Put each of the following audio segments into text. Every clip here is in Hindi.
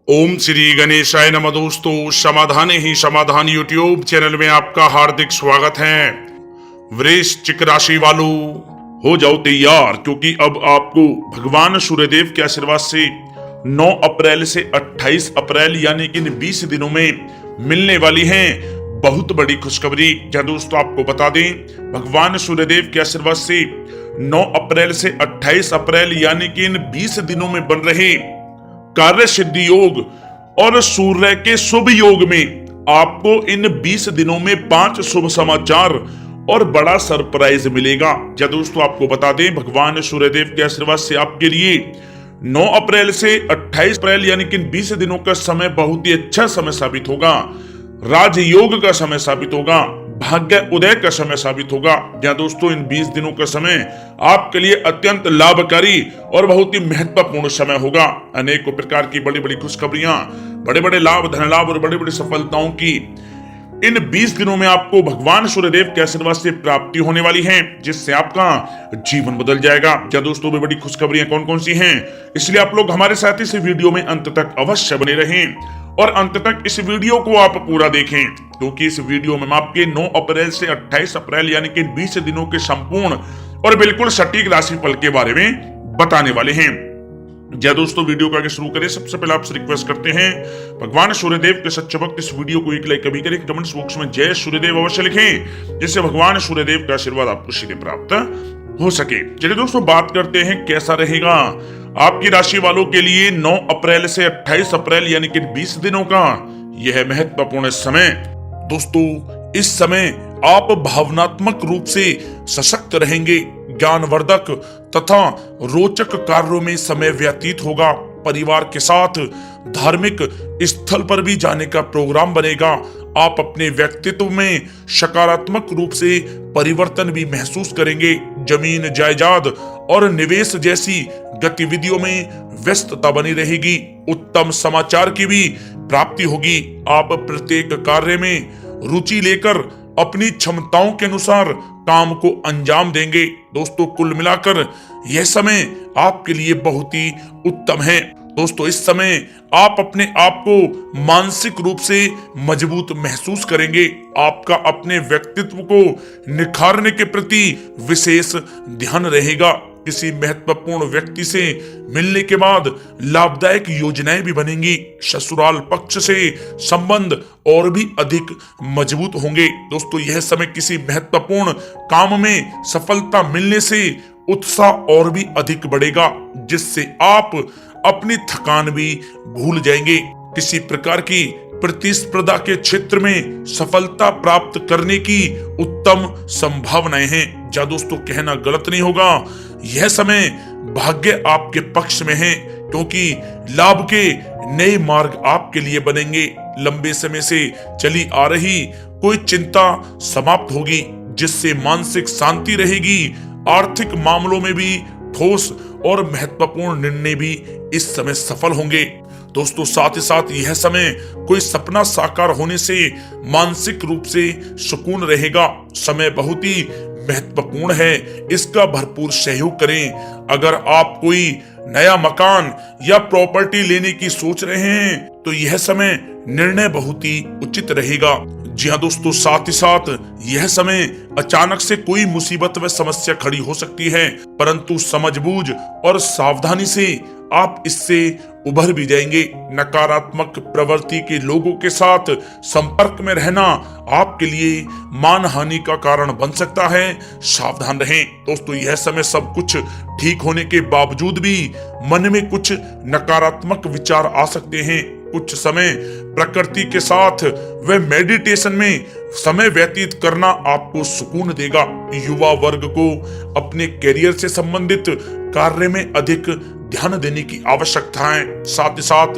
ओम श्री गणेशाय नमः। दोस्तों, समाधान ही समाधान यूट्यूब चैनल में आपका हार्दिक स्वागत है। वृश्चिक राशि वालों, हो जाओ तैयार, क्योंकि अब आपको भगवान सूर्यदेव के आशीर्वाद से 9 अप्रैल से 28 अप्रैल यानी कि इन 20 दिनों में मिलने वाली हैं बहुत बड़ी खुशखबरी। क्या दोस्तों, आपको बता दें, भगवान सूर्यदेव के आशीर्वाद से 9 अप्रैल से 28 अप्रैल यानी कि इन 20 दिनों में बन रहे कार्य सिद्धि योग और सूर्य के शुभ योग में आपको इन 20 दिनों में 5 शुभ समाचार और बड़ा सरप्राइज मिलेगा। क्या दोस्तों, आपको बता दें, भगवान सूर्यदेव के आशीर्वाद से आपके लिए 9 अप्रैल से 28 अप्रैल यानी कि इन 20 दिनों का समय बहुत ही अच्छा समय साबित होगा। राजयोग का समय साबित होगा, भाग्य उदय का समय साबित होगा। या दोस्तों, इन 20 दिनों का समय आपके लिए अत्यंत लाभकारी और बहुत ही महत्वपूर्ण समय होगा। अनेकों प्रकार की बड़ी बड़ी खुशखबरियां, बड़े बड़े लाभ, धन लाभ और बड़ी बड़ी सफलताओं की इन 20 दिनों में आपको भगवान सूर्यदेव के आशीर्वाद से प्राप्ति होने वाली है, जिससे आपका जीवन बदल जाएगा। क्या दोस्तों, वे बड़ी खुशखबरियां कौन कौन सी हैं, इसलिए आप लोग हमारे साथ इस वीडियो में अंत तक अवश्य बने रहें और अंत तक इस वीडियो को आप पूरा देखें, क्योंकि इस वीडियो में हम आपके 9 अप्रैल से 28 अप्रैल यानी कि 20 दिनों के संपूर्ण और बिल्कुल सटीक राशिफल के बारे में बताने वाले हैं। या दोस्तों, वीडियो को आगे शुरू करें, सबसे पहले आपसे रिक्वेस्ट करते हैं, भगवान सूर्यदेव के सच्चे भक्त इस वीडियो को एक लाइक कभी करें, कमेंट्स बॉक्स में जय सूर्यदेव अवश्य लिखें, जिससे भगवान सूर्यदेव का आशीर्वाद आपको सीधे प्राप्त हो सके। चलिए दोस्तों, बात करते हैं कैसा रहेगा आपकी राशि वालों के लिए 9 अप्रैल से 28 अप्रैल यानी कि 20 दिनों का यह महत्वपूर्ण समय। दोस्तों, इस समय आप भावनात्मक रूप से सशक्त रहेंगे, ज्ञानवर्धक तथा रोचक कार्यों में समय व्यतीत होगा। परिवार के साथ धार्मिक स्थल पर भी जाने का प्रोग्राम बनेगा। आप अपने व्यक्तित्व में सकारात्मक रूप से परिवर्तन भी महसूस करेंगे। जमीन जायदाद और निवेश जैसी गतिविधियों में व्यस्तता बनी रहेगी। उत्तम समाचार की भी प्राप्ति होगी। आप प्रत्येक कार्य में रुचि लेकर अपनी क्षमताओं के अनुसार काम को अंजाम देंगे। दोस्तों, कुल मिलाकर यह समय आपके लिए बहुत ही उत्तम है। दोस्तों, इस समय आप अपने आप को मानसिक रूप से मजबूत महसूस करेंगे। आपका अपने व्यक्तित्व को निखारने के प्रति विशेष ध्यान रहेगा। किसी महत्वपूर्ण व्यक्ति से मिलने के बाद लाभदायक योजनाएं भी बनेंगी। ससुराल पक्ष से संबंध और भी अधिक मजबूत होंगे। दोस्तों, यह समय किसी महत्वपूर्ण काम में सफलता मिलने से उत्साह और भी अधिक बढ़ेगा, जिससे आप अपनी थकान भी भूल जाएंगे। किसी प्रकार की प्रतिस्पर्धा के क्षेत्र में सफलता प्राप्त करने की उत्तम संभावनाएं हैं। जा दोस्तों, कहना गलत नहीं होगा, यह समय भाग्य आपके पक्ष में है, क्योंकि लाभ के नए मार्ग आपके लिए बनेंगे। लंबे समय से चली आ रही कोई चिंता समाप्त होगी, जिससे मानसिक शांति रहेगी। आर्थिक मामलों में भी ठोस और महत्वपूर्ण निर्णय भी इस समय सफल होंगे। दोस्तों, साथ ही साथ यह समय कोई सपना साकार होने से मानसिक रूप से सुकून रहेगा। समय बहुत ही महत्वपूर्ण है, इसका भरपूर सहयोग करें। अगर आप कोई नया मकान या प्रॉपर्टी लेने की सोच रहे हैं तो यह समय निर्णय बहुत ही उचित रहेगा। जी हाँ दोस्तों, साथ ही साथ यह समय अचानक से कोई मुसीबत व समस्या खड़ी हो सकती है, परंतु समझबूझ और सावधानी से आप इससे उभर भी जाएंगे। नकारात्मक प्रवृत्ति के लोगों के साथ संपर्क में रहना आपके लिए मानहानि का कारण बन सकता है, सावधान रहें। दोस्तों, यह समय सब कुछ ठीक होने के बावजूद भी मन में कुछ नकारात्मक विचार आ सकते हैं। कुछ समय प्रकृति के साथ व मेडिटेशन में समय व्यतीत करना आपको सुकून देगा। युवा वर्ग को अपने करियर से संबंधित कार्य में अधिक ध्यान देने की आवश्यकता है। साथ ही साथ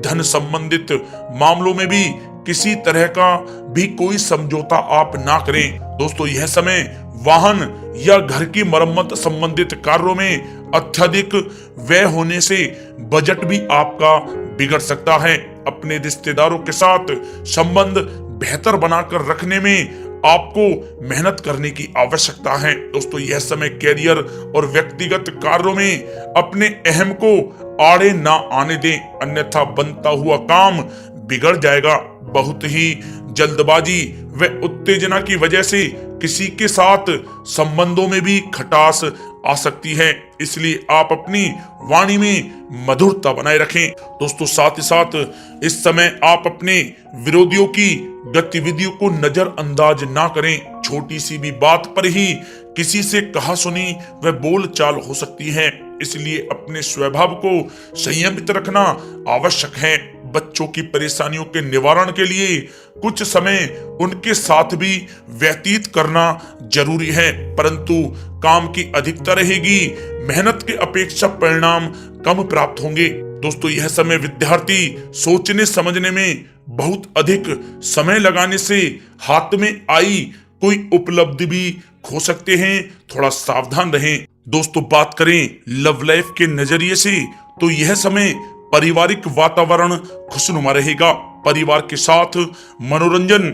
धन संबंधित मामलों में भी किसी तरह का भी कोई समझौता आप ना करें। दोस्तों, यह समय वाहन या घर की मरम्मत संबंधित कार्यों में अत्यधिक व्यय होने से बजट भी आपका बिगड़ सकता है। अपने रिश्तेदारों के साथ संबंध बेहतर बनाकर रखने में आपको मेहनत करने की आवश्यकता है। दोस्तों यह समय कैरियर और व्यक्तिगत कार्यों में अपने अहम को आड़े ना आने दें, अन्यथा बनता हुआ काम बिगड़ जाएगा। बहुत ही जल्दबाजी व उत्तेजना की वजह से किसी के साथ संबंधों में भी खटास आ सकती है, इसलिए आप अपनी वाणी में मधुरता बनाए रखें। दोस्तों साथ ही साथ इस समय आप अपने विरोधियों की गतिविधियों को नजरअंदाज ना करें। छोटी सी भी बात पर ही किसी से कहा सुनी व बोलचाल हो सकती है, इसलिए अपने स्वभाव को संयमित रखना आवश्यक है। बच्चों की परेशानियों के निवारण के लिए कुछ समय उनके साथ भी व्यतीत करना जरूरी है, परंतु काम की अधिकता रहेगी, मेहनत के अपेक्षा परिणाम कम प्राप्त होंगे। दोस्तों यह समय विद्यार्थी सोचने समझने में बहुत अधिक समय लगाने से हाथ में आई कोई उपलब्धि भी खो सकते हैं, थोड़ा सावधान रहें। दोस्तों बात करें लव लाइफ के नजरिए से तो यह समय पारिवारिक वातावरण खुशनुमा रहेगा। परिवार के साथ मनोरंजन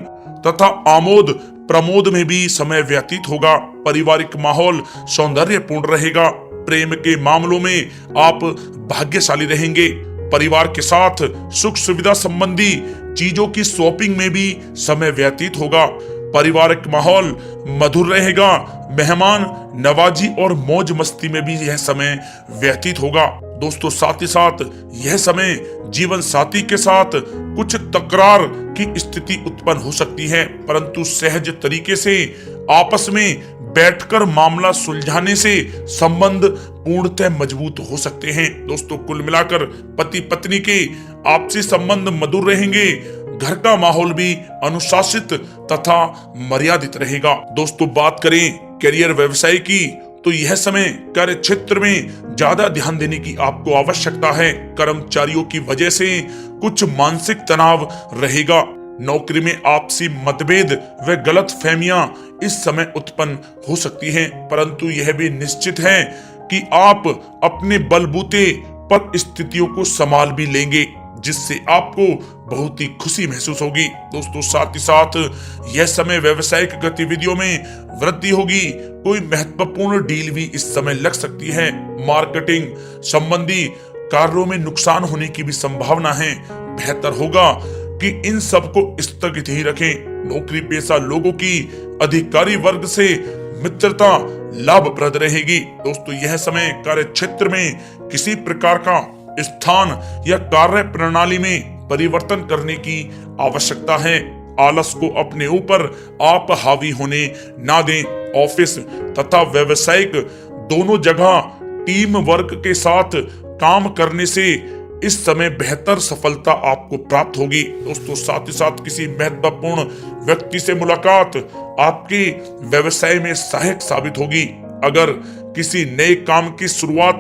तथा आमोद प्रमोद में भी समय व्यतीत होगा। पारिवारिक माहौल सौंदर्यपूर्ण रहेगा। प्रेम के मामलों में आप भाग्यशाली रहेंगे। परिवार के साथ सुख सुविधा संबंधी चीजों की शॉपिंग में भी समय व्यतीत होगा। पारिवारिक माहौल मधुर रहेगा। मेहमान नवाजी और मौज मस्ती में भी यह समय व्यतीत होगा। दोस्तों साथ ही साथ यह समय जीवन साथी के साथ कुछ तकरार की स्थिति उत्पन्न हो सकती है, परंतु सहज तरीके से आपस में बैठकर मामला सुलझाने से संबंध पूर्णतः मजबूत हो सकते हैं। दोस्तों कुल मिलाकर पति पत्नी के आपसी संबंध मधुर रहेंगे। घर का माहौल भी अनुशासित तथा मर्यादित रहेगा। दोस्तों बात करें करियर व्यवसाय की तो यह समय कार्य क्षेत्र में ज्यादा ध्यान देने की आपको आवश्यकता है। कर्मचारियों की वजह से कुछ मानसिक तनाव रहेगा। नौकरी में आपसी मतभेद व गलत फहमियां इस समय उत्पन्न हो सकती हैं, परंतु यह भी निश्चित है कि आप अपने बलबूते पर स्थितियों को संभाल भी लेंगे, जिससे आपको बहुत ही खुशी महसूस होगी। दोस्तों साथ ही साथ यह समय व्यवसायिक गतिविधियों में वृद्धि होगी। कोई महत्वपूर्ण डील भी इस समय लग सकती है। मार्केटिंग संबंधी कार्यों में नुकसान होने की भी संभावना है। बेहतर होगा कि इन सब को स्थगित ही रखें। नौकरी पेशा लोगों की अधिकारी वर्ग से मित्रता लाभप्रद रहेगी। दोस्तों यह समय कार्य क्षेत्र में किसी प्रकार का स्थान या कार्य प्रणाली में परिवर्तन करने की आवश्यकता है। आलस को अपने ऊपर आप हावी होने ना दें। ऑफिस तथा व्यावसायिक दोनों जगह टीम वर्क के साथ काम करने से इस समय बेहतर सफलता आपको प्राप्त होगी। दोस्तों साथ ही साथ किसी महत्वपूर्ण व्यक्ति से मुलाकात आपके व्यवसाय में सहायक साबित होगी। अगर किसी नए काम की शुरुआत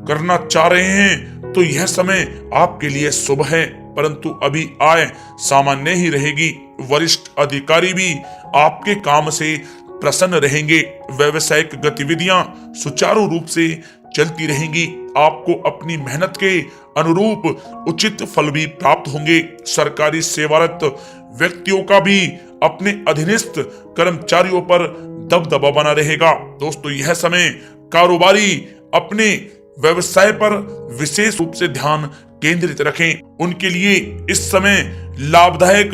करना चाह रहे हैं तो यह समय आपके लिए शुभ है, परंतु अभी आय सामान्य ही रहेगी। वरिष्ठ अधिकारी भी आपके काम से प्रसन्न रहेंगे। व्यावसायिक गतिविधियां सुचारू रूप से चलती रहेंगी। आपको अपनी मेहनत के अनुरूप उचित फल भी प्राप्त होंगे। सरकारी सेवारत व्यक्तियों का भी अपने अधीनस्थ कर्मचारियों पर दबदबा बना रहेगा। दोस्तों यह समय कारोबारी अपने व्यवसाय पर विशेष रूप से ध्यान केंद्रित रखें। उनके लिए इस समय लाभदायक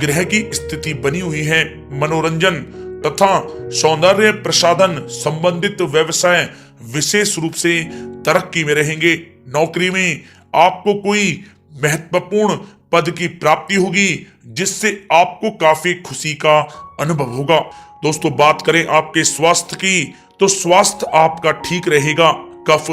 ग्रह की स्थिति बनी हुई है। मनोरंजन तथा सौंदर्य प्रसाधन संबंधित व्यवसाय विशेष रूप से तरक्की में रहेंगे। नौकरी में आपको कोई महत्वपूर्ण पद की प्राप्ति होगी, जिससे आपको काफी खुशी का अनुभव होगा। दोस्तों बात करें आपके स्वास्थ्य की तो स्वास्थ्य आपका ठीक रहेगा। कफ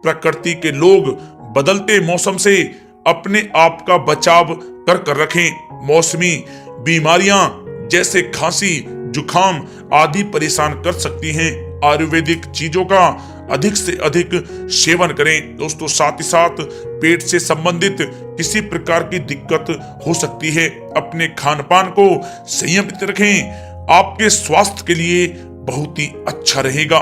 प्रकृति के लोग बदलते मौसम से अपने आप का बचाव कर रखें। मौसमी बीमारियां जैसे खांसी जुकाम आदि परेशान कर सकती हैं। आयुर्वेदिक चीजों का अधिक से अधिक सेवन करें। दोस्तों साथ ही साथ पेट से संबंधित किसी प्रकार की दिक्कत हो सकती है। अपने खान पान को संयमित रखें, आपके स्वास्थ्य के लिए बहुत ही अच्छा रहेगा।